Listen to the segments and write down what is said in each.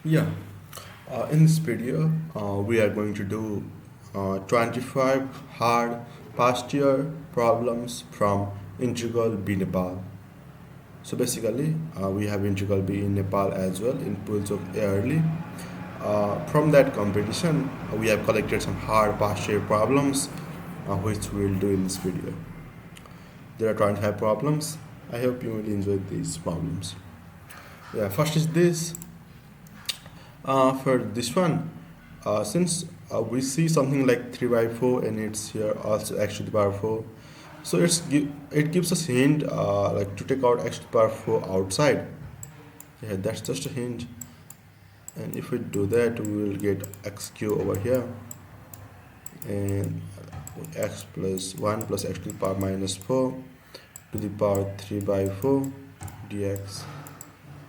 Yeah, in this video, we are going to do 25 hard past year problems from integral B Nepal. So basically, we have integral B in Nepal as well in Pulchowk early. From that competition, we have collected some hard past year problems, which we will do in this video. There are 25 problems. I hope you will enjoy these problems. Yeah, first is this. For this one, since we see something like 3 by 4 and it's here also x to the power 4, so it gives us hint like to take out x to the power 4 outside. Yeah, that's just a hint. And if we do that, we will get x cube over here and x plus 1 plus x to the power minus 4 to the power 3 by 4 dx.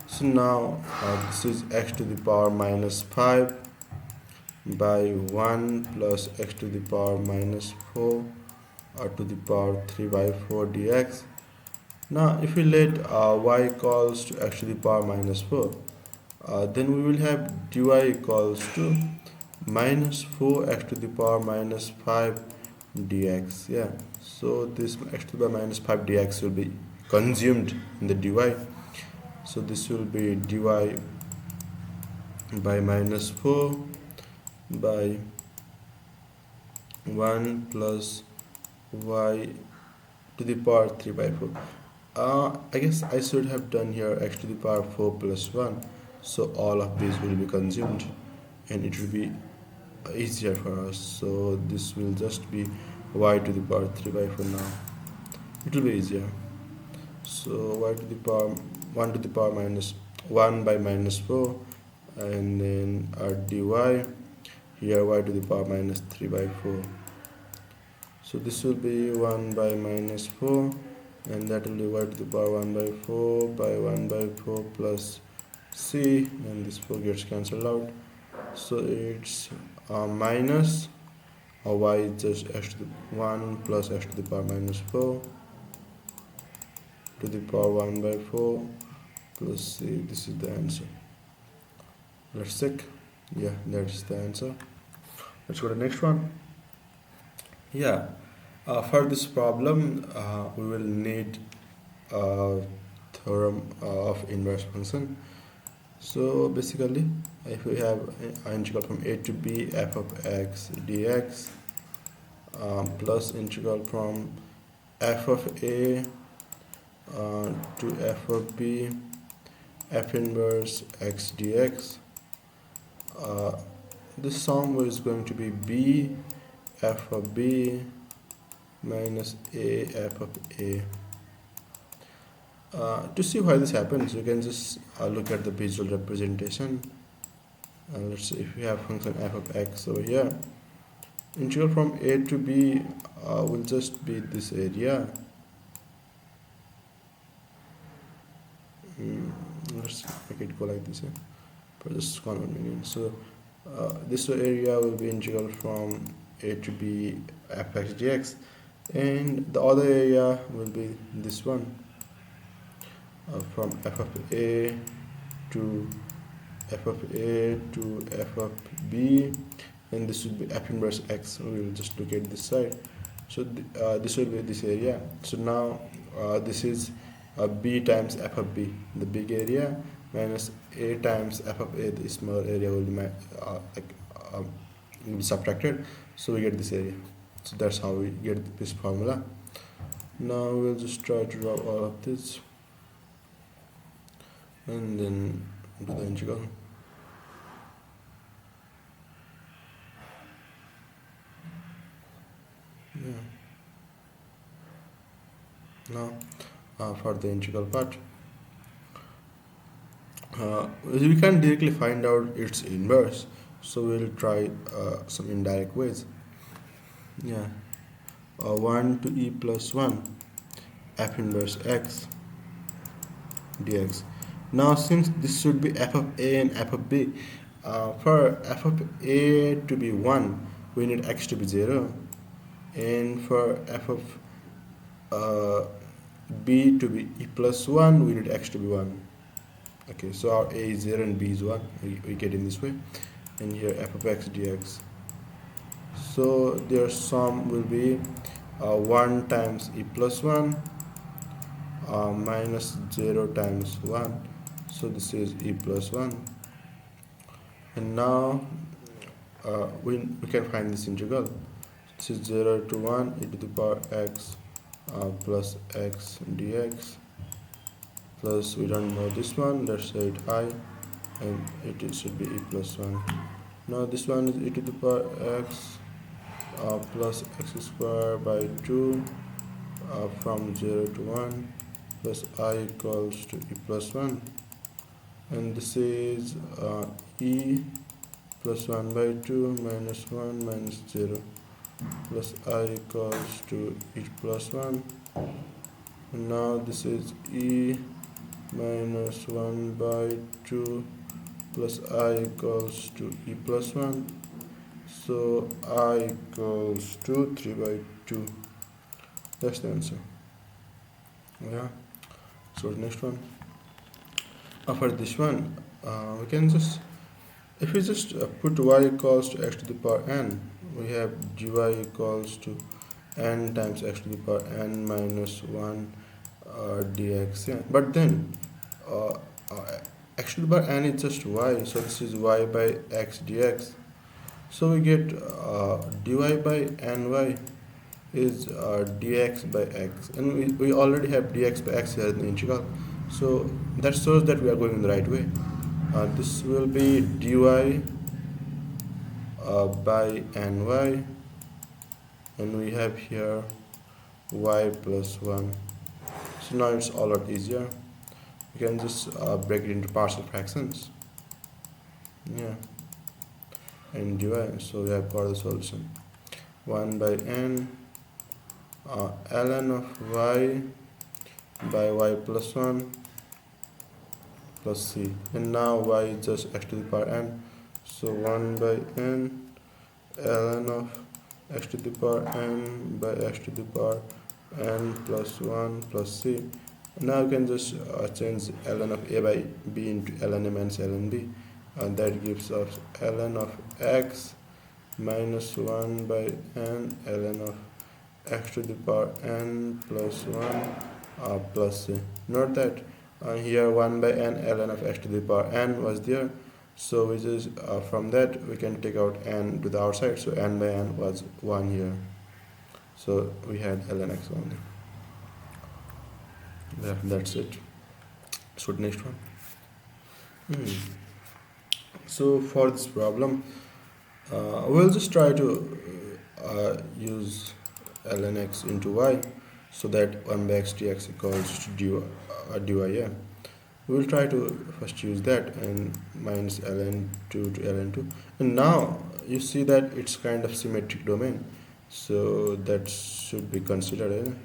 So now this is x to the power minus 5 by 1 plus x to the power minus 4 to the power 3 by 4 dx. Now if we let y equals to x to the power minus 4, then we will have dy equals to minus 4 x to the power minus 5 dx. Yeah, so this x to the power minus 5 dx will be consumed in the dy. So this will be dy by minus 4 by 1 plus y to the power 3 by 4. I guess I should have done here x to the power 4 plus 1. So all of these will be consumed and it will be easier for us. So this will just be y to the power 3 by 4 now. It will be easier. So y to the power 1 to the power minus 1 by minus 4 and then our dy here y to the power minus 3 by 4. So this will be 1 by minus 4 and that will be y to the power 1 by 4 by 1 by 4 plus c, and this 4 gets cancelled out. So it's minus y is just x to the 1 plus x to the power minus 4 to the power 1 by 4 plus c. This is the answer. Let's check. Yeah, that's the answer. Let's go to the next one. Yeah, for this problem, we will need a theorem of inverse function. So basically, if we have an integral from a to b f of x dx plus integral from f of a to f of b f inverse x dx, this sum is going to be b f of b minus a f of a. To see why this happens, you can just look at the visual representation. Let's say if we have function f of x over here, integral from a to b will just be this area. Let's make it go like this for this convenience. So this area will be integral from a to b f x dx, and the other area will be this one from f of a to f of a to f of b, and this will be f inverse x. We will just look at this side. So this will be this area. So now this is b times f of b, the big area, minus a times f of a, the small area will be will be subtracted. So we get this area. So that's how we get this formula. Now we'll just try to draw all of this and then do the integral. Yeah. Now for the integral part, we can't directly find out its inverse, so we'll try some indirect ways. Yeah, 1 to e plus 1 f inverse x dx. Now since this should be f of a and f of b, for f of a to be 1, we need x to be 0, and for f of b to be e plus 1, we need x to be 1. Okay, so our a is 0 and b is 1. We get in this way. And here f of x dx. So their sum will be 1 times e plus 1 minus 0 times 1. So this is e plus 1. And now we can find this integral. This is 0 to 1 e to the power x plus x dx, plus we don't know this one, let's say it I, and it should be e plus 1. Now this one is e to the power x plus x square by 2 from 0 to 1 plus I equals to e plus 1, and this is e plus 1 by 2 minus 1 minus 0 plus I equals to e plus 1. And now this is e minus 1 by 2 plus I equals to e plus 1. So I equals to 3 by 2. That's the answer. Yeah. So the next one. For this one, we can just, if we just put y equals to x to the power n, we have dy equals to n times x to the power n minus 1 dx. Yeah. But then x to the power n is just y, so this is y by x dx. So we get dy by ny is dx by x, and we already have dx by x here in the integral, so that shows that we are going in the right way. This will be dy by ny, and we have here y plus 1. So now it's a lot easier. You can just break it into partial fractions. Yeah. And dy, so we have got the solution. 1 by n ln of y by y plus 1 plus c, and now y is just x to the power n, so 1 by n ln of x to the power n by x to the power n plus 1 plus c. And now you can just change ln of a by b into ln a minus ln b, and that gives us ln of x minus 1 by n ln of x to the power n plus 1 plus c. Note that here 1 by n ln of x to the power n was there, so which is from that we can take out n to the outside, so n by n was 1 here, so we had ln x only. Yeah, that's it. So next one. So for this problem, we'll just try to use ln x into y, so that 1 by x dx equals to dy. Yeah, we will try to first use that, and minus ln2 to ln2, and now you see that it's kind of symmetric domain, so that should be considered.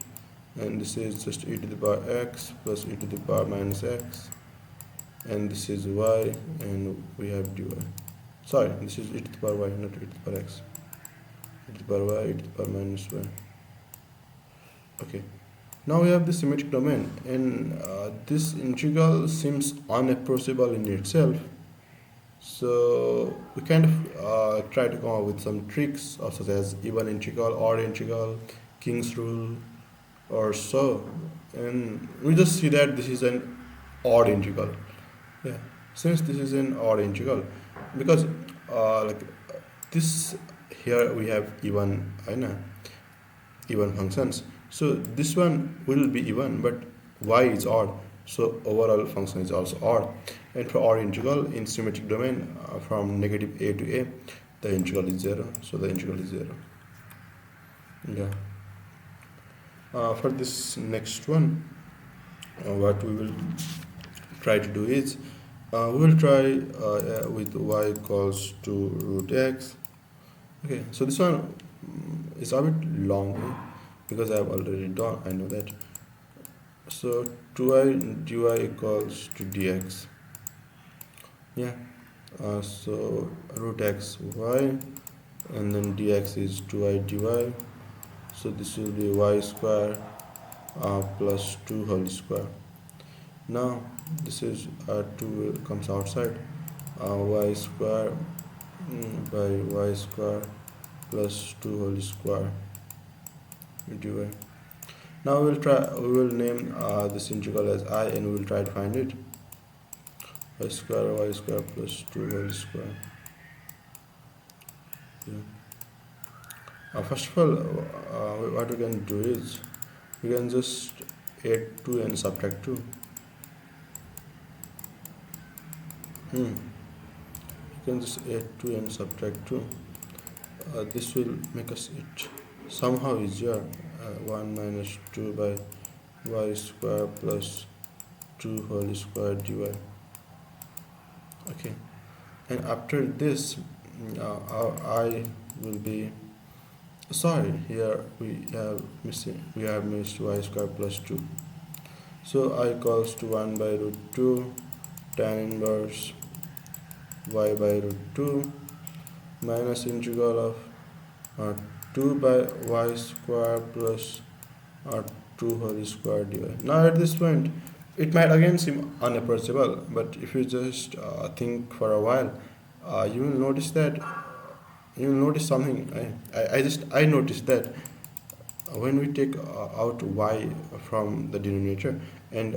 And this is just e to the power x plus e to the power minus x, and this is y, and we have dy. Sorry, this is e to the power y, not e to the power x. E to the power y, e to the power minus y. Okay, now we have the symmetric domain, and this integral seems unapproachable in itself, so we kind of try to come up with some tricks, such as even integral, odd integral, King's rule, or so, and we just see that this is an odd integral. Yeah, since this is an odd integral, because like this here we have even even functions, so this one will be even, but y is odd, so overall function is also odd. And for odd integral in symmetric domain, from negative a to a, the integral is 0, so the integral is 0. Yeah. For this next one, what we will try to do is, we will try with y equals to root x. Okay, so this one is a bit long, because I have already done, I know that. So 2y dy equals to dx. Yeah, so root x y, and then dx is 2y dy, so this will be y square plus 2 whole square. Now this is 2 comes outside, y square by y square plus 2 whole square dy. Now we will name this integral as I, and we will try to find it. Y square plus 2 whole square. Yeah. First of all, what we can do is we can just add 2 and subtract 2. You can just add 2 and subtract 2. This will make us it somehow easier. 1 minus 2 by y square plus 2 whole square dy. Okay, and after this our I will be, sorry, here we have missed y square plus 2. So I equals to 1 by root 2 tan inverse y by root 2 minus integral of 2 by y square plus 2 whole square dy. Now at this point it might again seem unapproachable, but if you just think for a while, you will notice something. I noticed that when we take out y from the denominator and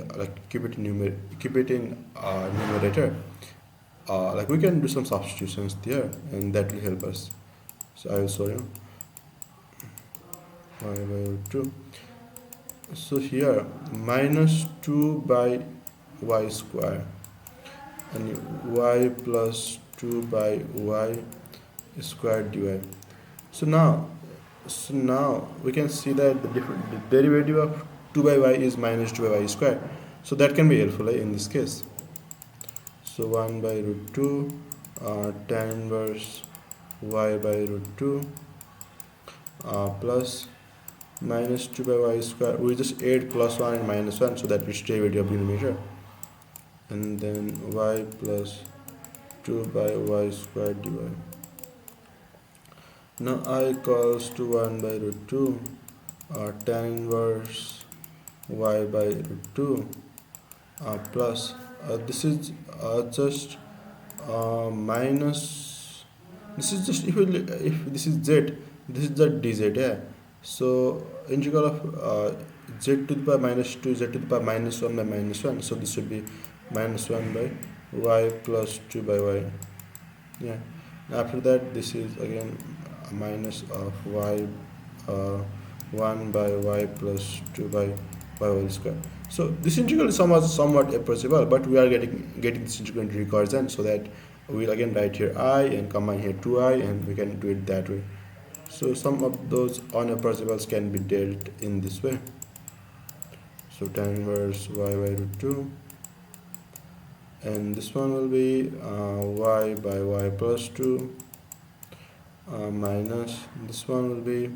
keep it in numerator, we can do some substitutions there, and that will help us. So I will show you y by root 2. So here minus 2 by y square and y plus 2 by y square dy. So now we can see that the derivative of 2 by y is minus 2 by y square. So that can be helpful in this case. So 1 by root 2 tan inverse y by root 2 plus minus 2 by y square. We just add plus 1 and minus 1 so that we stay with your denominator, and then y plus 2 by y square dy. Now I equals to 1 by root 2 tan inverse y by root 2 plus this is just minus, this is just, if this is z, this is the dz, yeah. So integral of z to the power minus 2 z to the power minus 1 by minus 1, so this should be minus 1 by y plus 2 by y, yeah. After that this is again a minus of y 1 by y plus 2 by y whole square. So this integral is somewhat approachable, but we are getting this integral into recursion, so that we'll again write here I and combine here 2i, and we can do it that way. So some of those unapproachables can be dealt in this way. So tan inverse y by root 2, and this one will be y by y plus 2 minus this one will be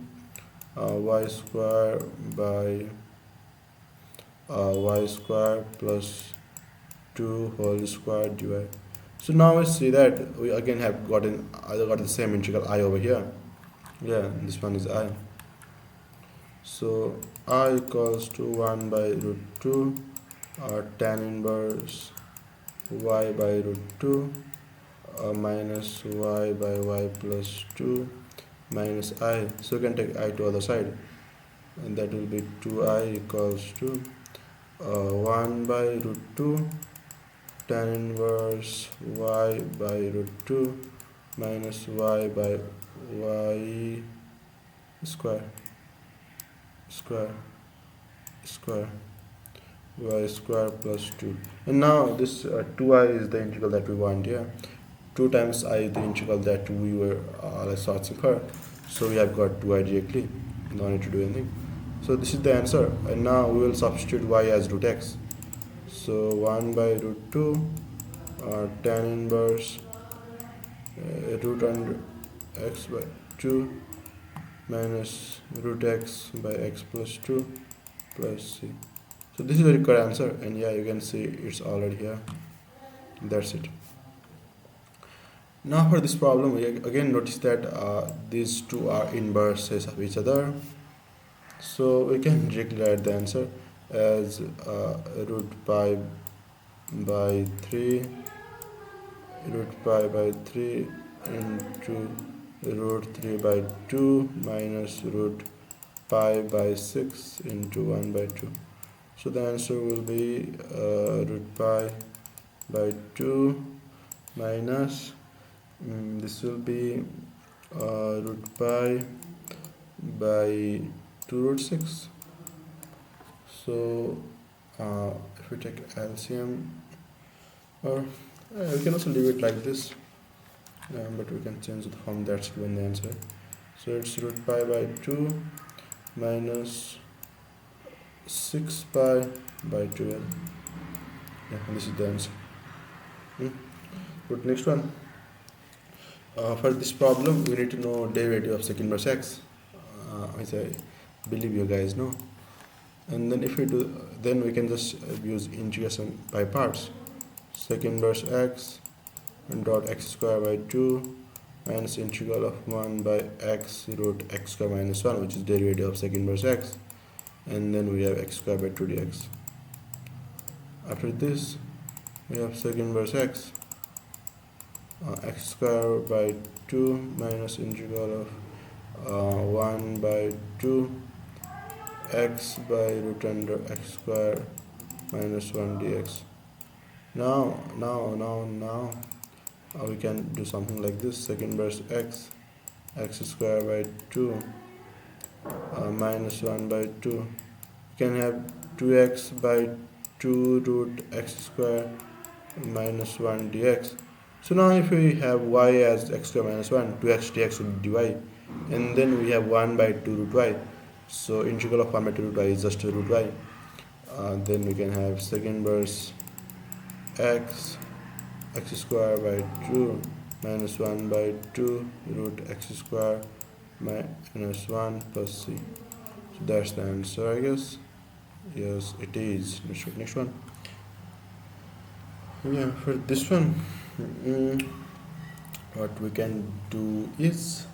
y square by y square plus 2 whole square dy. So now we see that we again have got the same integral I over here. Yeah, this one is I. So I equals to 1 by root 2 tan inverse y by root 2 minus y by y plus 2 minus I. So you can take I to other side, and that will be 2i equals to 1 by root 2 tan inverse y by root 2 minus y by y square y square plus 2. And now this 2i is the integral that we want here. 2 times I the integral that we were searching for. So we have got 2i directly, no need to do anything. So this is the answer, and now we will substitute y as root x. So 1 by root 2 tan inverse root under x by 2 minus root x by x plus 2 plus c. So this is the required answer, and yeah, you can see it's already here. That's it. Now for this problem, we again notice that these two are inverses of each other. So we can directly write the answer as root pi by 3 root pi by 3 into root 3 by 2 minus root pi by 6 into 1 by 2. So the answer will be root pi by 2 minus this will be root pi by 2 root 6. So if we take LCM, or we can also leave it like this, but we can change the form that's given the answer. So it's root pi by 2 minus 6 pi by 12. Yeah, this is the answer. Good, next one. For this problem, we need to know derivative of sec inverse x, which I believe you guys know. And then if we do, then we can just use integration by parts. Sec inverse x dot x square by 2 minus integral of 1 by x root x square minus 1, which is derivative of sec inverse x. And then we have x square by 2 dx. After this, we have sec inverse x, x square by 2 minus integral of 1 by 2 x by root under x square minus 1 dx. Now we can do something like this. Sec inverse x, x square by 2 minus 1 by 2. You can have 2x by 2 root x square minus 1 dx. So now if we have y as x square minus 1, 2x dx would be dy, and then we have 1 by 2 root y. So integral of 1 by 2 root y is just root y. Then we can have sec inverse x, x square by 2 minus 1 by 2 root x square minus 1 plus c. So that's the answer, I guess. Yes, it is. Next one. Yeah, for this one, what we can do is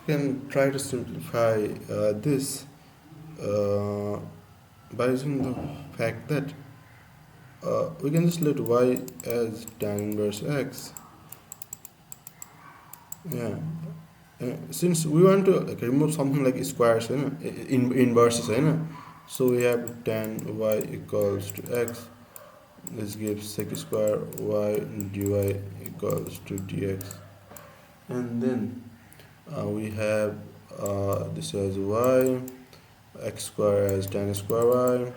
we can try to simplify this by using the fact that we can just let y as tan inverse x. Yeah, since we want to remove something like squares, inverses, so we have tan y equals to x. This gives sec square y dy equals to dx, and then we have this as y, x square as tan square y,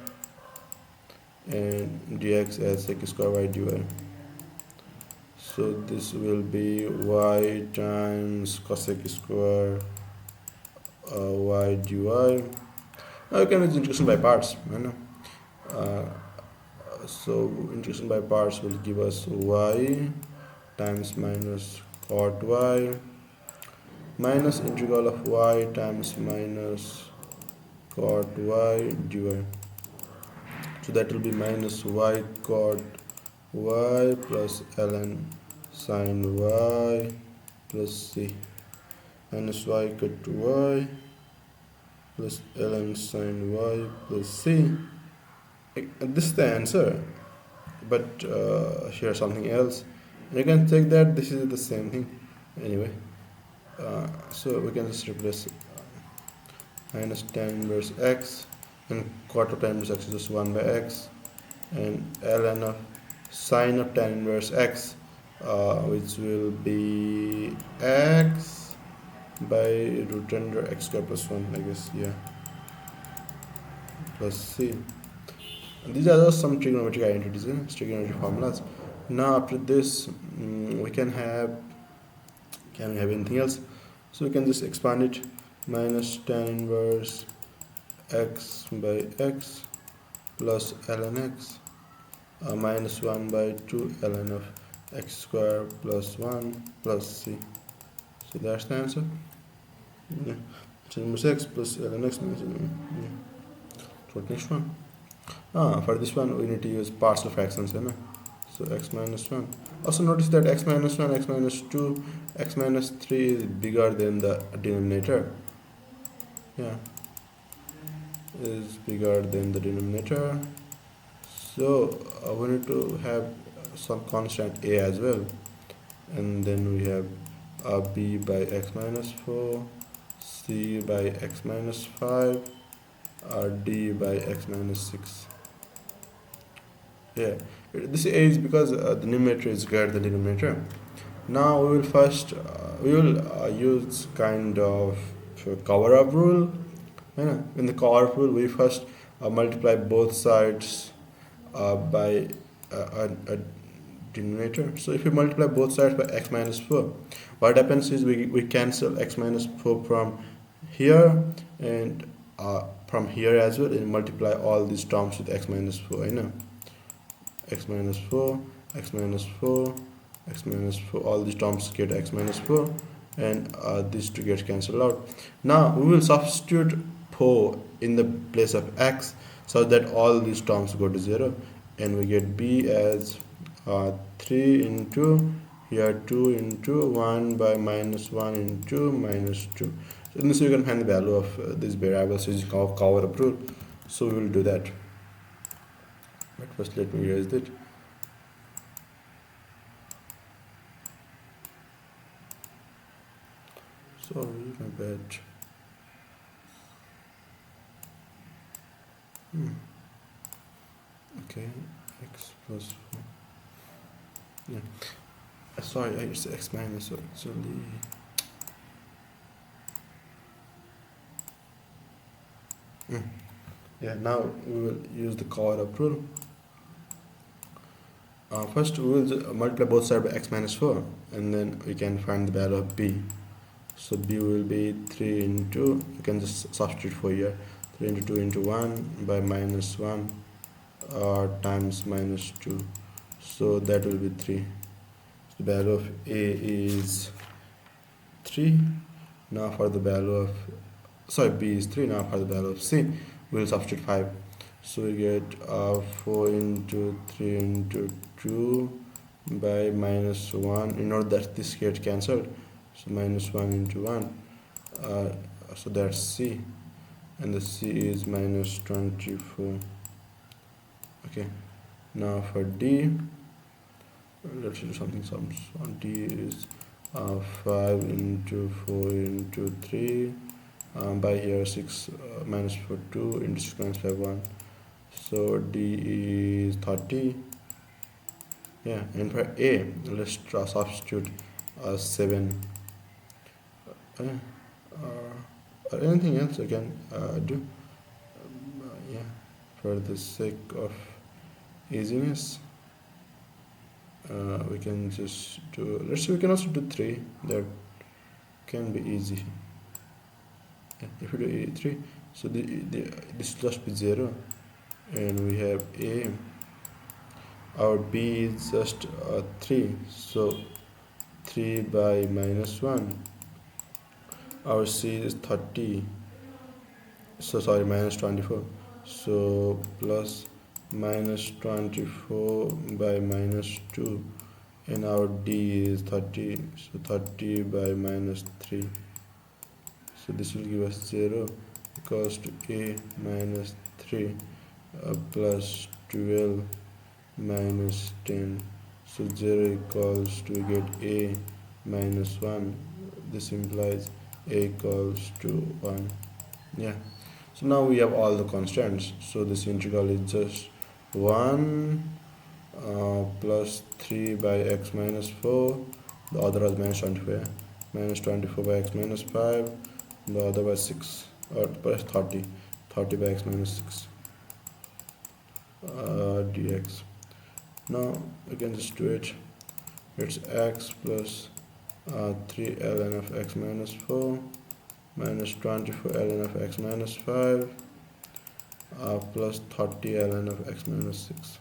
and dx as sec square y dy. So this will be y times cosec square y dy. Now you can use integration by parts. So integration by parts will give us y times minus cot y minus integral of y times minus cot y dy. So that will be minus y cot y plus ln sin y plus c, minus y cot y plus ln sin y plus c. This is the answer, but here's something else. You can check that this is the same thing anyway. So we can just replace minus tan inverse x, and cot of tan inverse x is just 1 by x, and ln of sine of tan inverse x, which will be x by root under x square plus 1, I guess, yeah, plus c. And these are just some trigonometric identities, trigonometric formulas. Now after this, we can have anything else? So we can just expand it. Minus tan inverse x by x plus ln x minus 1 by 2 ln of x square plus 1 plus c. So that's the answer. Yeah. Tan inverse x plus ln x means for next one. For this one we need to use partial fractions, so x minus 1. Also notice that x minus 1, x minus 2, x minus 3 is bigger than the denominator. Yeah, is bigger than the denominator. So we need to have some constant a as well, and then we have b by x minus 4, c by x minus 5, d by x minus 6. Yeah, this a is because the numerator is greater than the denominator. Now we will use kind of cover up rule. Yeah. In the cover up rule, we first multiply both sides by a denominator. So if we multiply both sides by x minus 4, what happens is we cancel x minus 4 from here and from here as well, and multiply all these terms with x minus 4. I know x minus 4, x minus 4, x minus 4, all these terms get x minus 4, and these two get cancelled out. Now we will substitute 4 in the place of x so that all these terms go to 0, and we get b as 3 into here 2 into 1 by minus 1 into minus 2. So in this you can find the value of these variables using cover up rule. So we will do that. But first let me erase it. Sorry, my bad. Okay, x plus 4. Yeah. Sorry, it's x minus, so actually. Yeah, now we will use the cover up rule. First, we will multiply both sides by x minus 4, and then we can find the value of b. So b will be 3 into, you can just substitute for here, 3 into 2 into 1 by minus 1 times minus 2. So that will be 3. So the value of a is 3. Now for the value of, sorry, b is 3. Now for the value of c, we will substitute 5. So we get 4 into 3 into 2 by minus 1, in order that this gets cancelled. So minus 1 into 1. So that's c. And the c is minus 24. Okay. Now for d, let's do something. On d is 5 into 4 into 3. By here 6 minus 4 2 into 6 minus 5 1. So d is 30. Yeah, and for a, let's substitute 7. Or anything else you can do. Yeah, for the sake of easiness, we can just do, let's say we can also do 3. That can be easy. Yeah, if we do 3, so this will just be 0, and we have a, our b is just 3, so 3 by minus 1. Our c is 30, so sorry, minus 24, so plus minus 24 by minus 2, and our d is 30, so 30 by minus 3. So this will give us 0 equals to a minus 3 plus 12 minus 10. So 0 equals to, we get a minus 1. This implies a equals to 1. Yeah. So now we have all the constants. So this integral is just 1 plus 3 by x minus 4. The other is minus 24. Minus 24 by x minus 5. The other by 6. Or plus 30. 30 by x minus 6. Dx. Now we can just do it. It's x plus 3 ln of x minus 4 minus 24 ln of x minus 5 plus 30 ln of x minus 6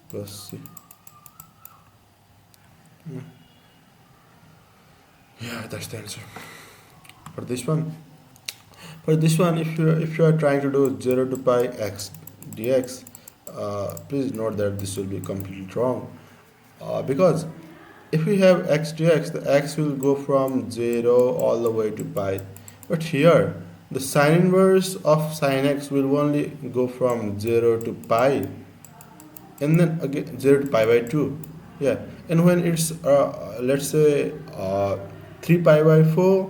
plus c. Yeah, that's the answer for this one. For this one, if you are trying to do 0 to pi x dx, please note that this will be completely wrong, because if we have x dx, the x will go from 0 all the way to pi. But here The sine inverse of sine x will only go from 0 to pi, and then again 0 to pi by 2. Yeah, and when it's let's say 3 pi by 4,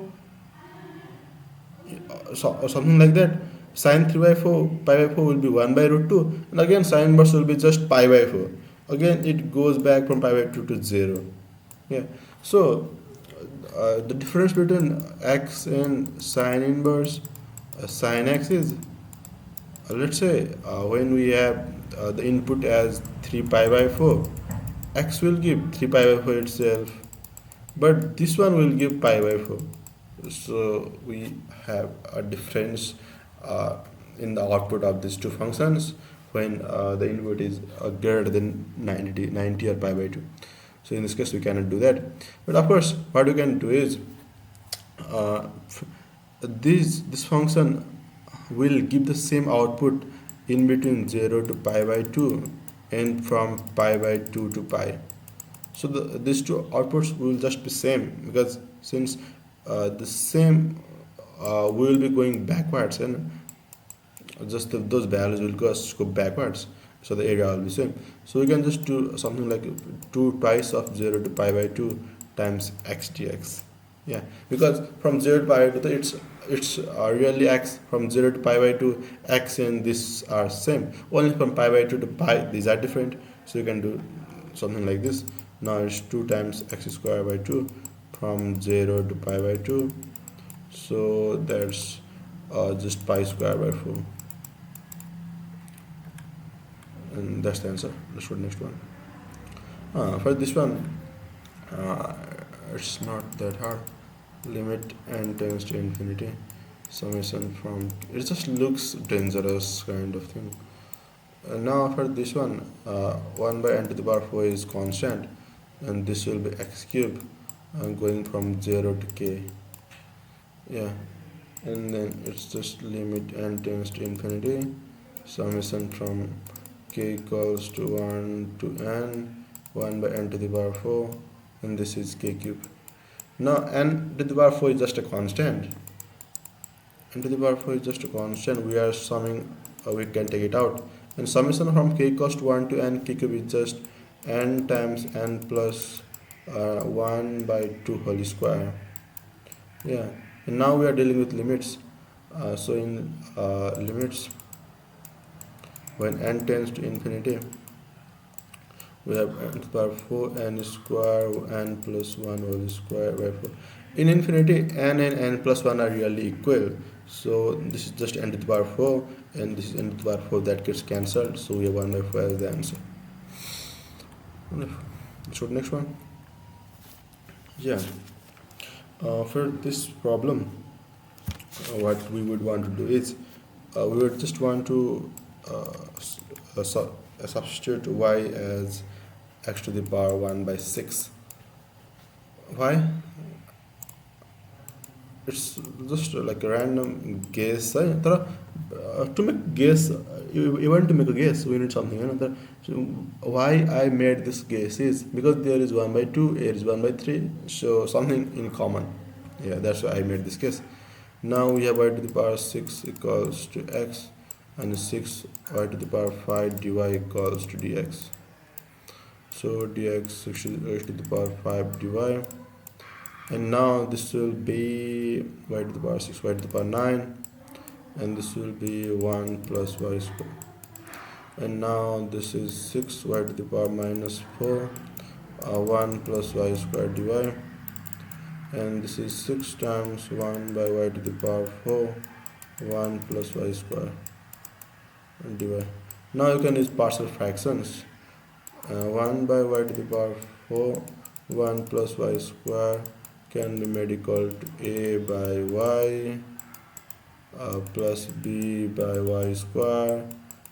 or something like that, sine 3 by 4 pi by 4 will be 1 by root 2, and again sine inverse will be just pi by 4. Again it goes back from pi by 2 to 0. Yeah, so the difference between x and sine inverse sine x is, let's say when we have the input as 3 pi by 4, x will give 3 pi by 4 itself, but this one will give pi by 4. So we have a difference in the output of these two functions when the input is greater than 90 or pi by 2. So in this case we cannot do that, but of course what we can do is uh, this function will give the same output in between 0 to pi by 2 and from pi by 2 to pi. So these two outputs will just be same, because since the same we will be going backwards, and just those values will go backwards, so the area will be same. So we can just do something like 2 twice of 0 to pi by 2 times x dx. Yeah, because from 0 to pi by 2 it's really x, from 0 to pi by 2 x and this are same, only from pi by 2 to pi these are different. So you can do something like this. Now it's 2 times x square by 2 from 0 to pi by 2, so that's just pi square by 4, and that's the answer. Let's go to the next one. For this one, uh, it's not that hard. Limit n tends to infinity, summation from, it just looks dangerous kind of thing. Now for this one, 1 by n to the power 4 is constant, and this will be x cube going from 0 to k. Yeah, and then it's just limit n tends to infinity, summation from k equals to 1 to n, 1 by n to the power 4, and this is k cube. Now n to the power 4 is just a constant. N to the power 4 is just a constant. We are summing, we can take it out. And summation from k equals to 1 to n k cube is just n times n plus 1 by 2 whole square. Yeah, and now we are dealing with limits. So in limits, when n tends to infinity, we have n to the power 4 n square n plus 1 whole square by 4. In infinity, n and n plus 1 are really equal. So this is just n to the power 4, and this is n to the power 4 that gets cancelled. So we have 1 by 4 as the answer. So next one. Yeah. For this problem, what we would want to do is we would just want to substitute y as x to the power 1 by 6. Why? It's just like a random guess. To make guess, even to make a guess, we need something. So why I made this guess is because there is 1 by 2, here is 1 by 3, so something in common. Yeah, that's why I made this guess. Now we have y to the power 6 equals to x, and 6 y to the power 5 dy equals to dx. So dx 6 to the power 5 dy, and now this will be y to the power 6 y to the power 9, and this will be 1 plus y square, and now this is 6 y to the power minus 4 1 plus y square dy, and this is 6 times 1 by y to the power 4 1 plus y square dy. Now you can use partial fractions. 1 by y to the power 4 1 plus y square can be made equal to a by y plus b by y square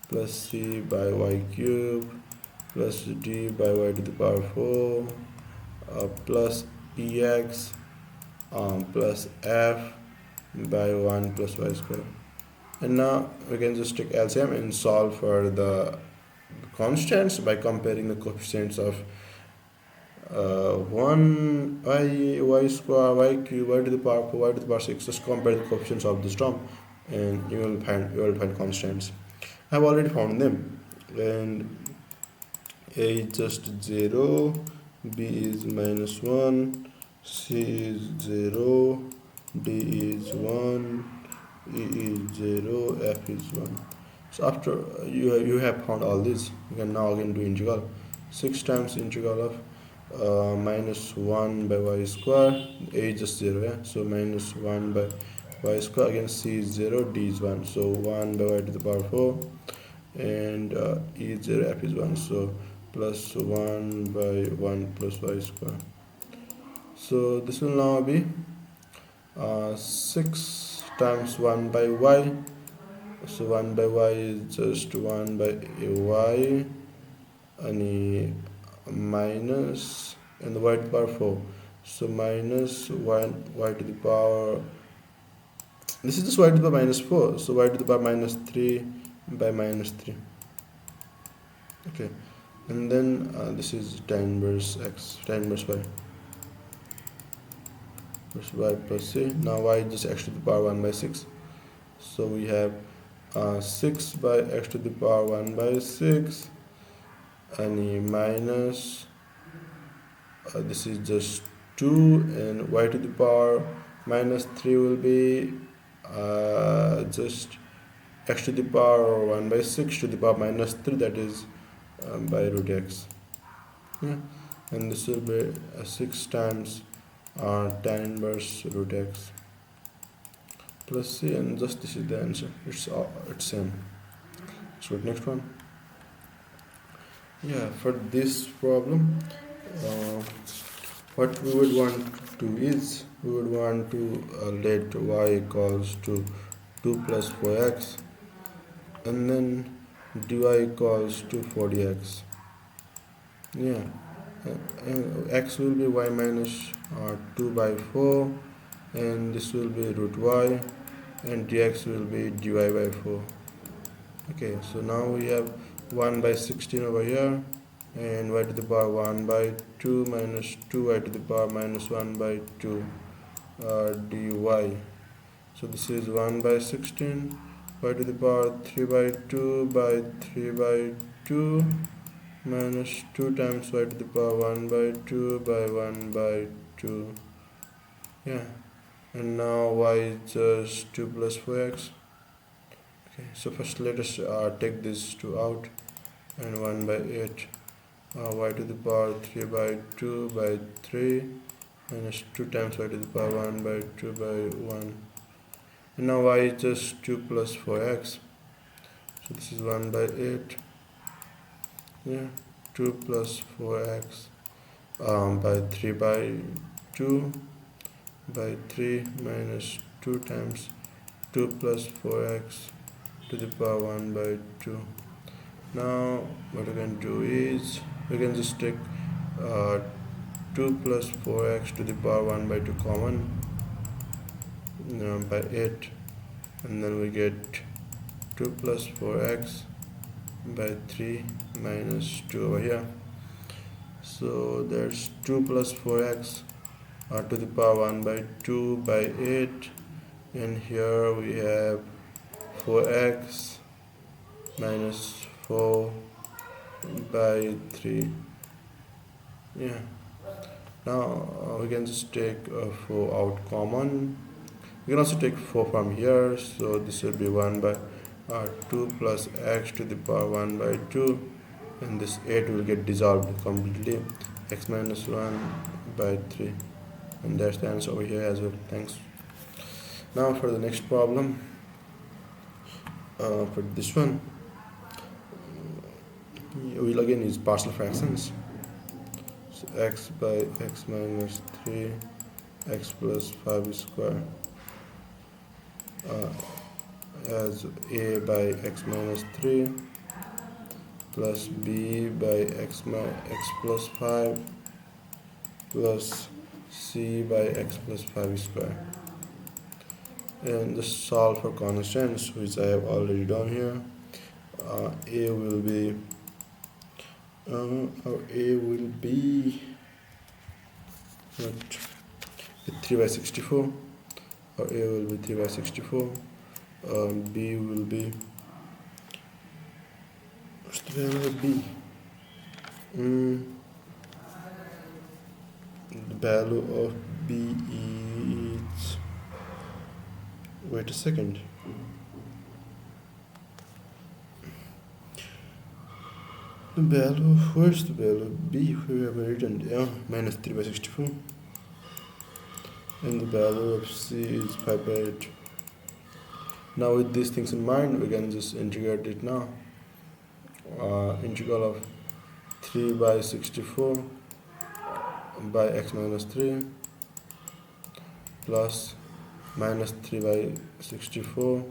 plus c by y cube plus d by y to the power 4 plus ex plus f by 1 plus y square. And now we can just take LCM and solve for the constants by comparing the coefficients of 1 y square y cube y to the power 4 y to the power 6. Just compare the coefficients of this term and you will find constants. I have already found them, and a is just 0, b is -1, c is 0, d is 1, e is 0, f is 1. So after you have found all this, you can now again do integral. 6 times integral of -1 by y square, a is just 0, yeah, so -1 by y square, again c is 0, d is 1, so 1 by y to the power 4, and e is 0, f is 1, so plus 1 by 1 plus y square. So this will now be 6 times 1 by y, so 1 by y is just 1 by y, and minus, and the y to the power 4, so minus 1 y to the power, this is just y to the power -4, so y to the power -3 by -3. Okay, and then this is tan inverse x, tan inverse y, plus y plus c. Now y is just x to the power 1 by 6, so we have 6 by x to the power 1 by 6, and minus, this is just 2, and y to the power -3 will be just x to the power 1 by 6 to the power -3, that is by root x. Yeah, and this will be 6 times tan inverse root x plus c, and just this is the answer. It's same. So next one. Yeah, for this problem, what we would want to do is we would want to let y equals to 2 plus 4x, and then dy equals to 40x. Yeah, x will be y minus 2 by 4, and this will be root y, and dx will be dy by 4. Okay, so now we have 1 by 16 over here, and y to the power 1 by 2 minus 2y to the power -1 by 2 dy. So this is 1 by 16, y to the power 3 by 2 by 3 by 2 minus 2 times y to the power 1 by 2 by 1 by 2. Yeah, and now y is just 2 plus 4x. Okay, so first let us take this 2 out, and 1 by 8, y to the power 3 by 2 by 3 minus 2 times y to the power 1 by 2 by 1. And now y is just 2 plus 4x, so this is 1 by 8. Yeah, 2 plus 4x by 3 by 2 by 3 minus 2 times 2 plus 4x to the power 1 by 2. Now what we can do is we can just take 2 plus 4x to the power 1 by 2 common, by 8, and then we get 2 plus 4x by 3 minus 2 over here. So there's 2 plus 4x to the power 1 by 2 by 8, and here we have 4x minus 4 by 3. Yeah, now we can just take 4 out common. We can also take 4 from here, so this will be 1 by 2 plus x to the power 1 by 2, and this 8 will get dissolved completely, x minus 1 by 3, and that's the answer over here as well. Thanks. Now for the next problem, for this one, we'll again use partial fractions. So x by x minus 3, x plus 5 square, as a by x minus 3 plus b by x plus 5 plus c by x plus 5 square. And just solve for constants, which I have already done here. A will be not with 3 by 64, or A will be 3 by 64, B will be, what's the value of B? The value of B is, wait a second, the value, where's the value of B? We have written, yeah, minus 3 by 64, and the value of C is 5 by 8. Now with these things in mind, we can just integrate it now. Integral of 3 by 64 by x minus 3 plus minus 3 by 64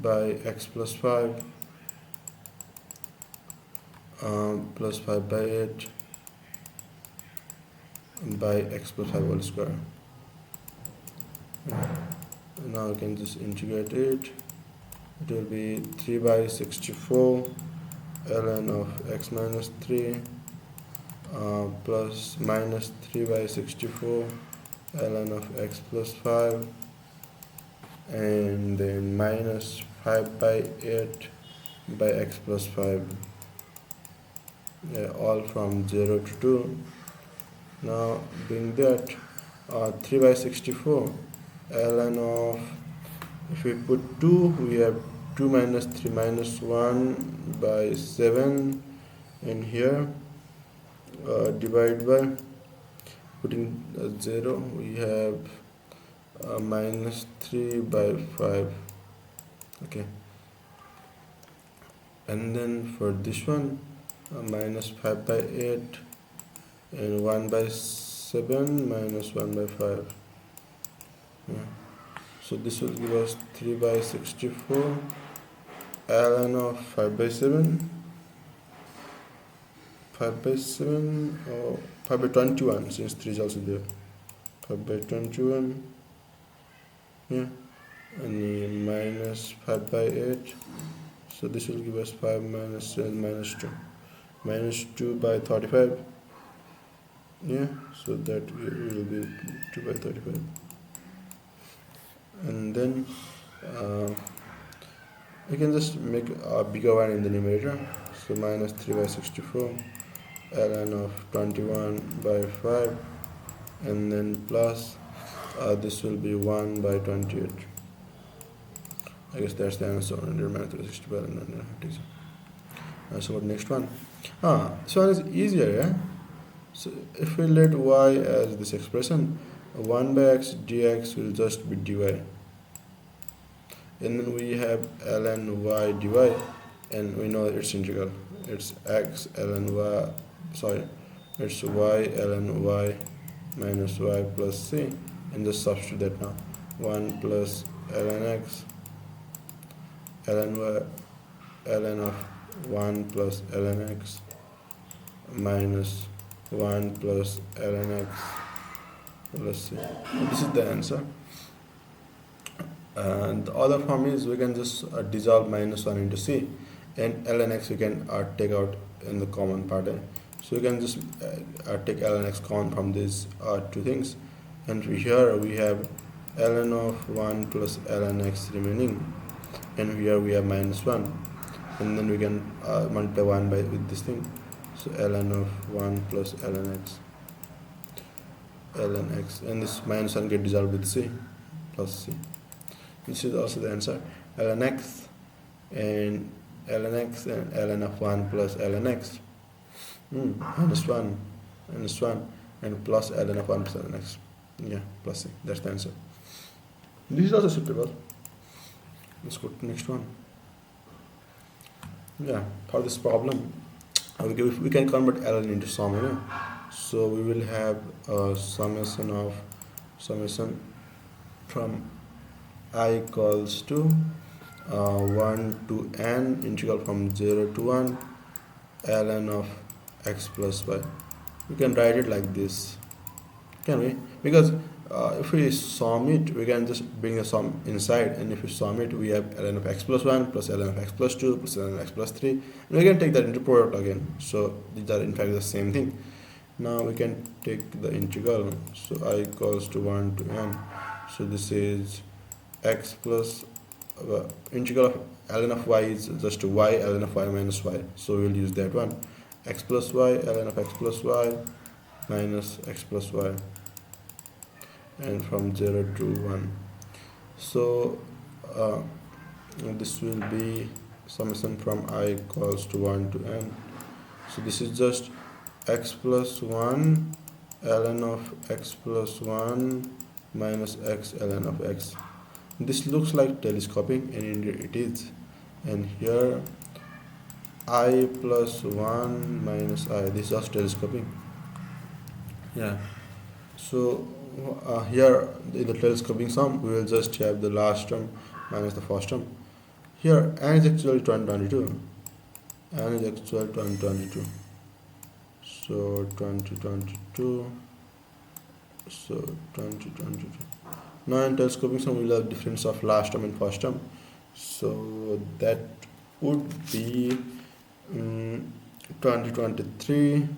by x plus 5 plus 5 by 8 by x plus 5 whole square. Now I can just integrate it. It will be 3 by 64 ln of x minus 3 plus minus 3 by 64 ln of x plus 5, and then minus 5 by 8 by x plus 5, all from 0 to 2. Now being that 3 by 64 ln of, if we put 2, we have 2 minus 3 minus 1 by 7 in here, divide by, putting 0, we have minus 3 by 5. Okay, and then for this one minus 5 by 8 and 1 by 7 minus 1 by 5. So this will give us 3 by 64 ln of 5 by 7, 5 by 7 or 5 by 21, since 3 is also there, 5 by 21, and minus 5 by 8. So this will give us 5 minus 7 minus 2, minus 2 by 35, so that will be 2 by 35. And then we can just make a bigger one in the numerator, so minus 3 by 64 ln of 21 by 5, and then plus this will be 1 by 28. I guess that's the answer. Minus 3 by 64 and so what next one? This one is easier, So if we let y as this expression, 1 by x dx will just be dy, and then we have ln y dy, and we know its integral, it's x ln y, it's y ln y minus y plus c, and just substitute that now. 1 plus ln x ln y ln of 1 plus ln x minus 1 plus ln x plus c. This is the answer. And the other form is we can just dissolve minus 1 into c, and ln x we can take out in the common part. So we can just take ln x common from these two things, and here we have ln of 1 plus ln x remaining, and here we have minus 1, and then we can multiply 1 by with this thing, so ln of 1 plus ln x, and this minus 1 get dissolved with c plus c. This is also the answer. Ln x and ln of 1 plus ln x, minus 1 and plus ln of 1 plus ln x, plus c. That's the answer. This is also suitable. Let's go to the next one. For this problem, we can convert ln into sum, so we will have a summation from I equals to 1 to n, integral from 0 to 1, ln of x plus y. We can write it like this, can we? Because if we sum it, we can just bring the sum inside, and if we sum it, we have ln of x plus 1 plus ln of x plus 2 plus ln of x plus 3, and we can take that into product again. So these are in fact the same thing. Now we can take the integral. So I equals to 1 to n. So this is x plus integral of ln of y is just y ln of y minus y. So we'll use that one. X plus y ln of x plus y minus x plus y, and from 0 to 1. So this will be summation from I equals to 1 to n. So this is just x plus 1 ln of x plus 1 minus x ln of x. This looks like telescoping, and indeed it is. And here I plus 1 minus I, this is also telescoping. Yeah. So here in the telescoping sum, we will just have the last term minus the first term. Here n is actually 2022. N is actually 2022. So 2022. So 2022. Now in telescoping sum, we will have difference of last term and first term. So that would be 2023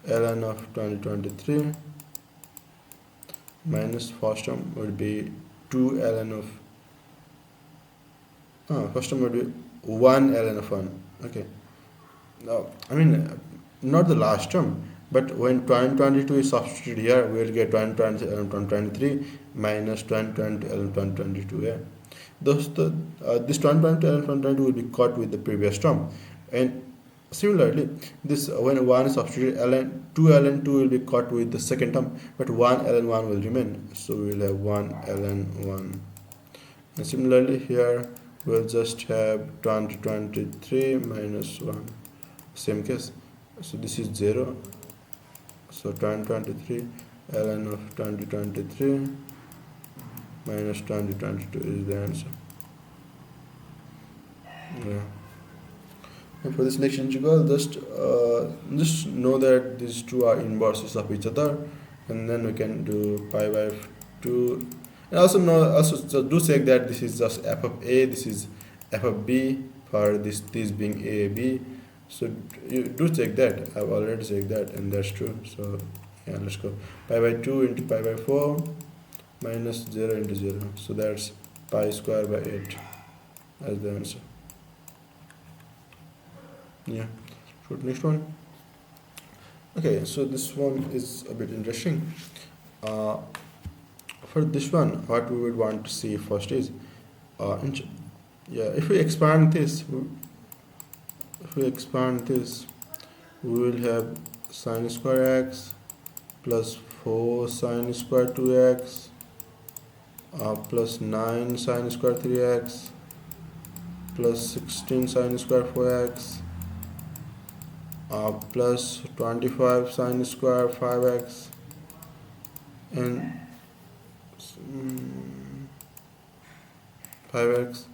ln of 2023 minus first term would be 2 ln of first term would be 1 ln of 1. Okay. Now I mean not the last term, but when 2022 is substituted here, we will get 2020 ln 2023 minus 2020 ln 2022. Yeah. Thus this 2020 ln 2022 will be cut with the previous term, and similarly, this when 1 is substituted, ln 2 ln 2 will be cut with the second term, but 1 ln 1 will remain. So we will have 1 ln 1. And similarly here we will just have 2023 minus 1. Same case. So this is 0. So 2023 ln of 2023 minus 2022 is the answer. Yeah. And for this next integral, just know that these two are inverses of each other, and then we can do pi by 2. And also do check that this is just f of a, this is f of b, for this being a b. So you do check that. I've already checked that, and that's true. So yeah, let's go. Pi by 2 into pi by 4 minus 0 into 0. So that's pi square by 8 as the answer. Yeah. So next one. Okay, so this one is a bit interesting. For this one, what we would want to see first is, if we expand this, we will have sine square x plus 4 sine square 2x plus 9 sine square 3x plus 16 sine square 4x plus 25 sine square 5x and 5x,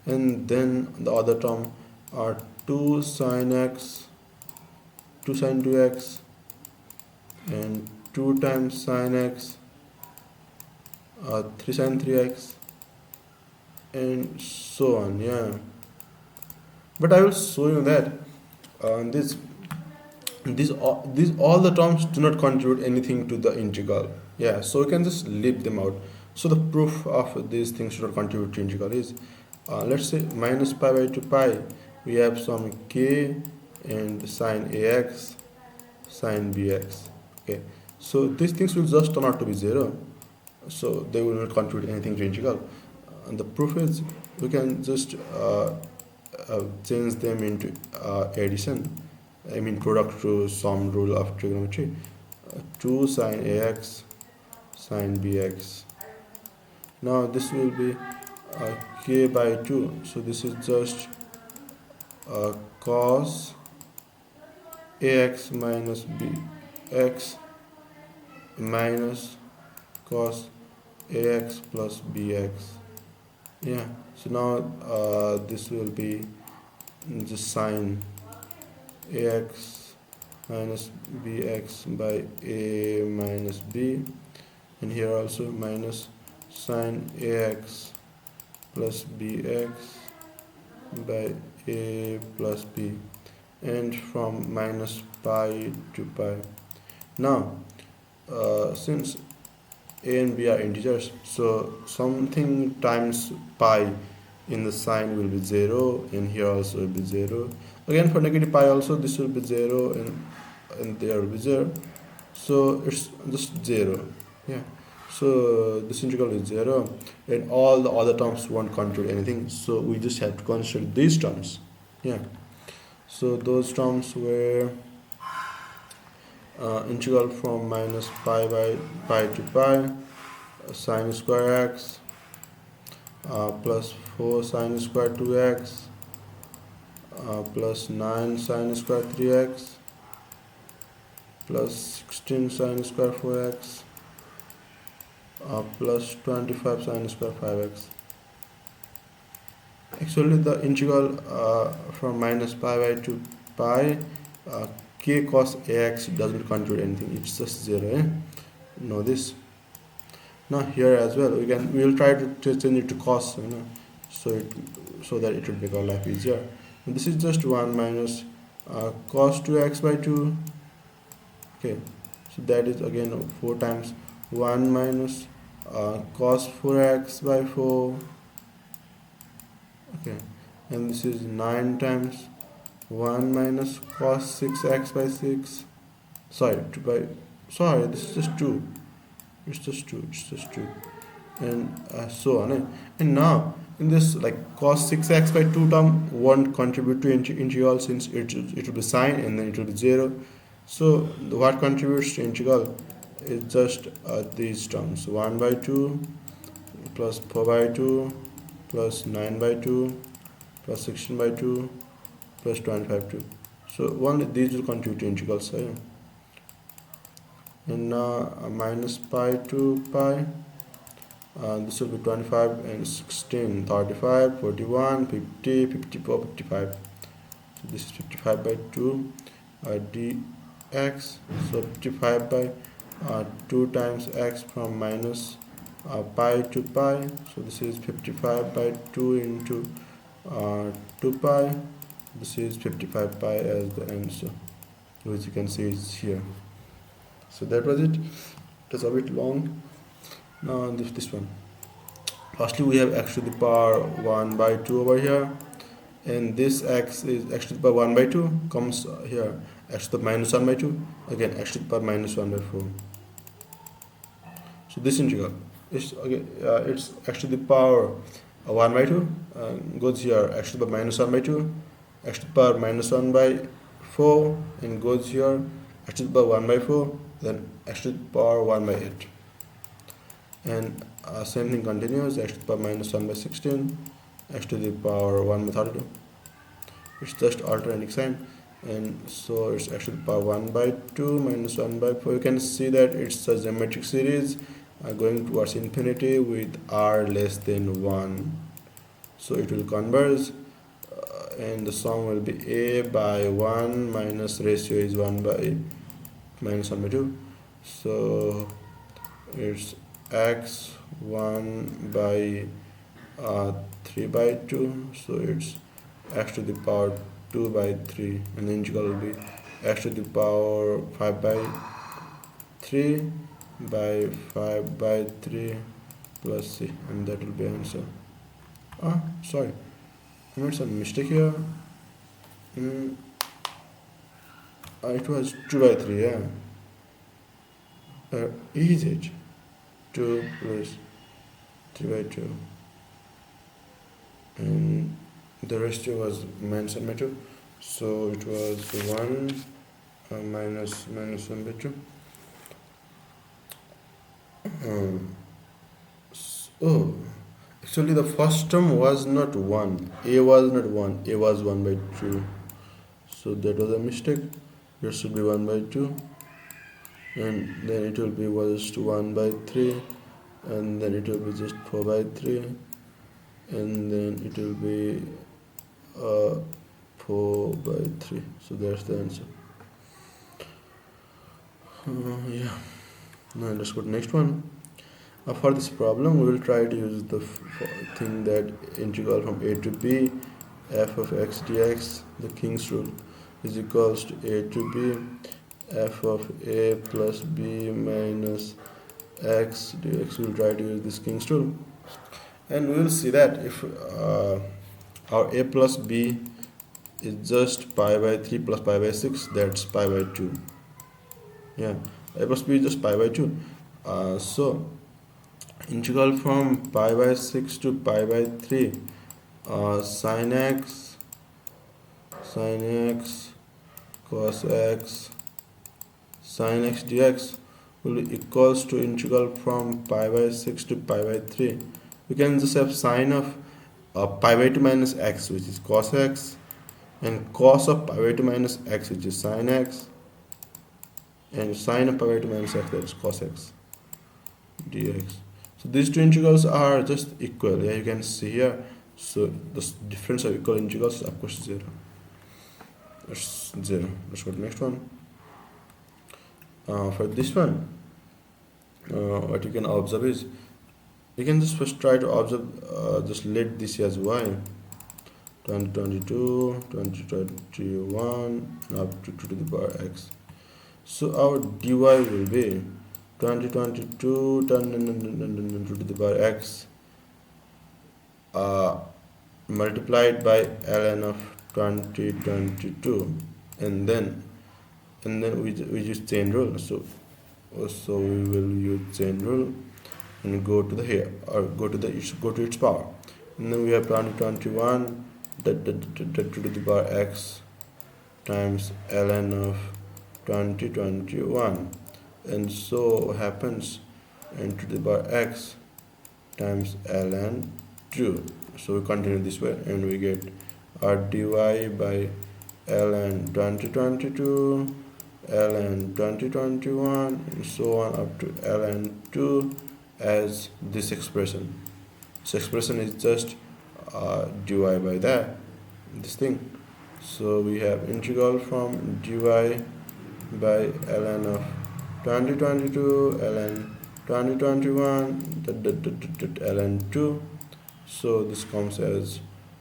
and then the other term are 2 sine x, 2 sine 2x and 2 times sine x, 3 sine 3x, and so on. Yeah, but I will show you that these all the terms do not contribute anything to the integral. Yeah, so we can just leave them out. So the proof of these things should not contribute to integral is, let's say minus pi by 2 pi, we have some k and sine ax, sine bx. Okay, so these things will just turn out to be 0, so they will not contribute anything to integral. And the proof is, we can just change them into addition, I mean product to sum rule of trigonometry. 2 sine ax sine bx. Now this will be k by 2, so this is just cos ax minus bx minus cos ax plus bx. Yeah, so now this will be just sine ax minus bx by a minus b, and here also minus sine ax plus bx by a plus b. and from minus pi to pi. Now since a and b are integers, so something times pi in the sign will be 0, and here also will be 0. Again for negative pi also this will be 0, and there will be 0, so it's just 0. Yeah, so this integral is 0, and all the other terms won't contribute anything, so we just have to consider these terms. Yeah, so those terms were integral from minus pi by pi to pi, sine square x, plus 4 sine square 2x, plus 9 sine square 3x, plus 16 sine square 4x, plus 25 sine square 5x. Actually the integral from minus pi by to pi, k cos ax doesn't contribute anything, it's just 0. Know this. Now here as well we will try to change it to cos, so that it will make our life easier. And this is just 1 minus cos 2x by 2. Okay, so that is again 4 times 1 minus cos 4x by 4. Okay, and this is 9 times 1 minus cos 6x by 6. Sorry, this is just 2. It's just 2, and so on. And now in this, like, cos 6x by 2 term won't contribute to integral, since it will be sine and then it will be 0. So what contributes to integral is just these terms: 1 by 2 plus 4 by 2 plus 9 by 2 plus 16 by 2 plus 25 2. So only these will contribute to integrals. And now minus pi to pi, this will be 25 and 16, 35, 41, 50, 54, 55. So this is 55 by 2 dx. So 55 by 2 times x from minus pi to pi. So this is 55 by 2 into 2 pi. This is 55 pi as the answer, which you can see is here. So that was it. It was a bit long. Now this one. Firstly, we have x to the power 1 by 2 over here, and this x is x to the power 1 by 2 comes here, x to the minus 1 by 2, again x to the power minus 1 by 4. So this integral is again it's x to the power 1 by 2 goes here, x to the power minus 1 by 2, x to the power minus 1 by 4, and goes here, x to the power 1 by 4, then x to the power 1 by 8. And same thing continues, x to the power minus 1 by 16, x to the power 1 by 32. It's just alternating sign, and so it's x to the power 1 by 2 minus 1 by 4. You can see that it's a geometric series going towards infinity with r less than 1. So it will converge, and the sum will be a by 1 minus ratio is 1 by minus 1 by 2. So it's x 1 by 3 by 2. So it's x to the power 2 by 3, and the integral will be x to the power 5 by 3 by 5 by 3 plus c, and that will be answer. Sorry, I made some mistake here. It was 2 by 3, yeah. Is it 2 plus 3 by 2, and the ratio was minus 1 by 2, so it was 1 minus 1 by 2. So actually the first term was not 1, a was not 1, a was 1 by 2, so that was a mistake. It should be 1 by 2, and then it will be just 1 by 3, and then it will be just 4 by 3, and then it will be 4 by 3. So that's the answer. Yeah. Now let's go to the next one. For this problem, we will try to use the thing that integral from a to b f of x dx, the King's rule. is equals to a to b f of a plus b minus x dx. We'll try to use this King's rule, and we'll see that if our a plus b is just pi by 3 plus pi by 6, that's pi by 2. Yeah, a plus b is just pi by 2. So integral from pi by 6 to pi by 3, sin x cos x sin x dx will be equals to integral from pi by 6 to pi by 3. We can just have sine of pi by 2 minus x, which is cos x, and cos of pi by 2 minus x, which is sin x, and sine of pi by 2 minus x, that is cos x dx. So these two integrals are just equal. Yeah, you can see here. So the difference of equal integrals is of course 0. That's 0. Let's go to the next one. For this one, what you can observe is, you can just first try to observe, just let this as y, 2022, 2021, up to 2 to the power x. So our dy will be 2022 2 to the power x multiplied by ln of 2022, and then we use chain rule. So we will use chain rule and go to the here, or go to its power, and then we have 2021 that to the power x times ln of 2021, and so happens and to the power x times ln 2. So we continue this way, and we get our dy by ln 2022, ln 2021, and so on up to ln 2 as this expression. This expression is just dy by this thing. So we have integral from dy by ln of 2022 ln 2021 ln 2. So this comes as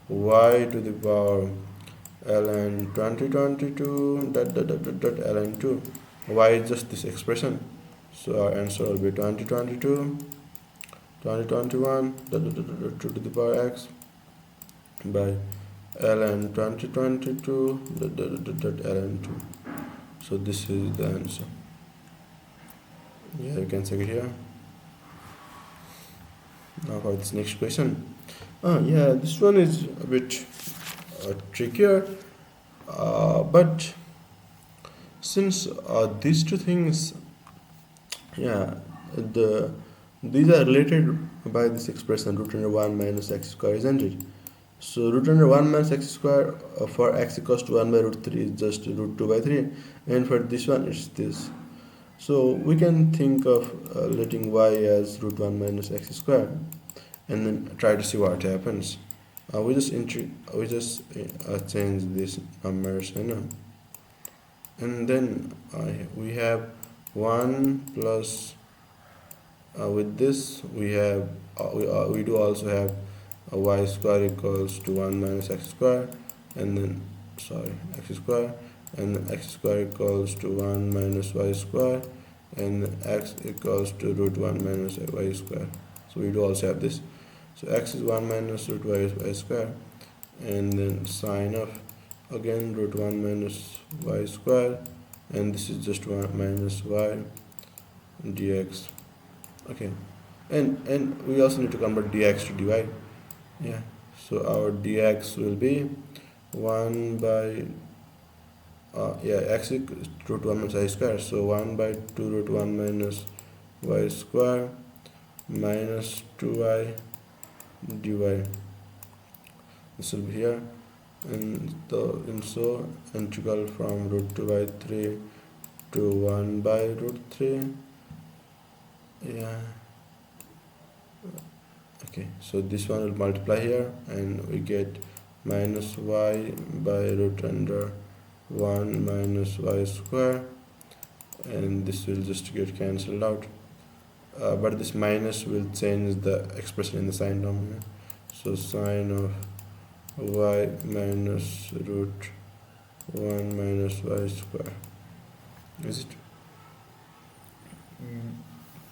y to the power ln 2022 ln 2. Y is just this expression. So our answer will be 2022 2021 to the power x by ln 2022 ln 2. So this is the answer. Yeah, you can check it here. Now for this next question. Yeah, this one is a bit trickier, but since these two things, yeah, these are related by this expression root under 1 minus x square, isn't it? So root under 1 minus x square for x equals to 1 by root 3 is just root 2 by 3, and for this one it's this. So we can think of letting y as root 1 minus x square, and then try to see what happens. We just change these numbers, you know, and then we have 1 plus with this we have we do also have y square equals to 1 minus x square, and then x square, and then x square equals to 1 minus y square, and then x equals to root 1 minus y square. So we do also have this. So x is 1 minus root y square, and then sine of again root 1 minus y square, and this is just 1 minus y dx. Okay, and we also need to convert dx to dy. Yeah, so our dx will be 1 by x is root 1 minus y square, so 1 by 2 root 1 minus y square minus 2y dy. This will be here, and so integral from root 2 by 3 to 1 by root 3. Yeah, okay, so this one will multiply here, and we get minus y by root under 1 minus y square, and this will just get cancelled out, but this minus will change the expression in the sign term. So sine of y minus root 1 minus y square. Is it?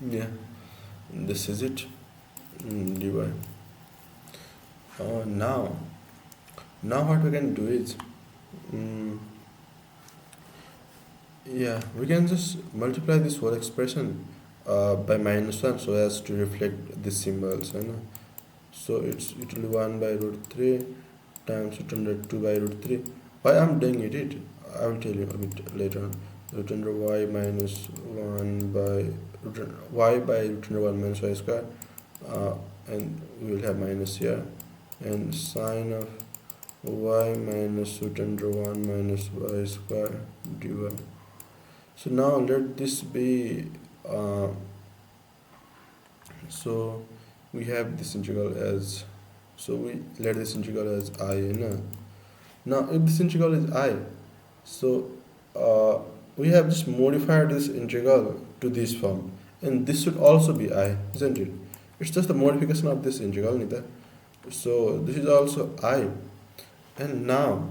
Yeah, this is it. Dy. Now what we can do is, mm, yeah, we can just multiply this whole expression by minus 1 so as to reflect the symbols, you know. So it will be 1 by root 3 times root under 2 by root 3. Why I'm doing it, I will tell you a bit later on. Root under y minus 1 by y by root under 1 minus y square, and we will have minus here, and sine of y minus root under 1 minus y square dy. So now let this be, so we have this integral as, so we let this integral as I, you know. Now if this integral is I, so we have just modified this integral to this form, and this should also be I, isn't it? It's just the modification of this integral, Nita. So this is also I, and now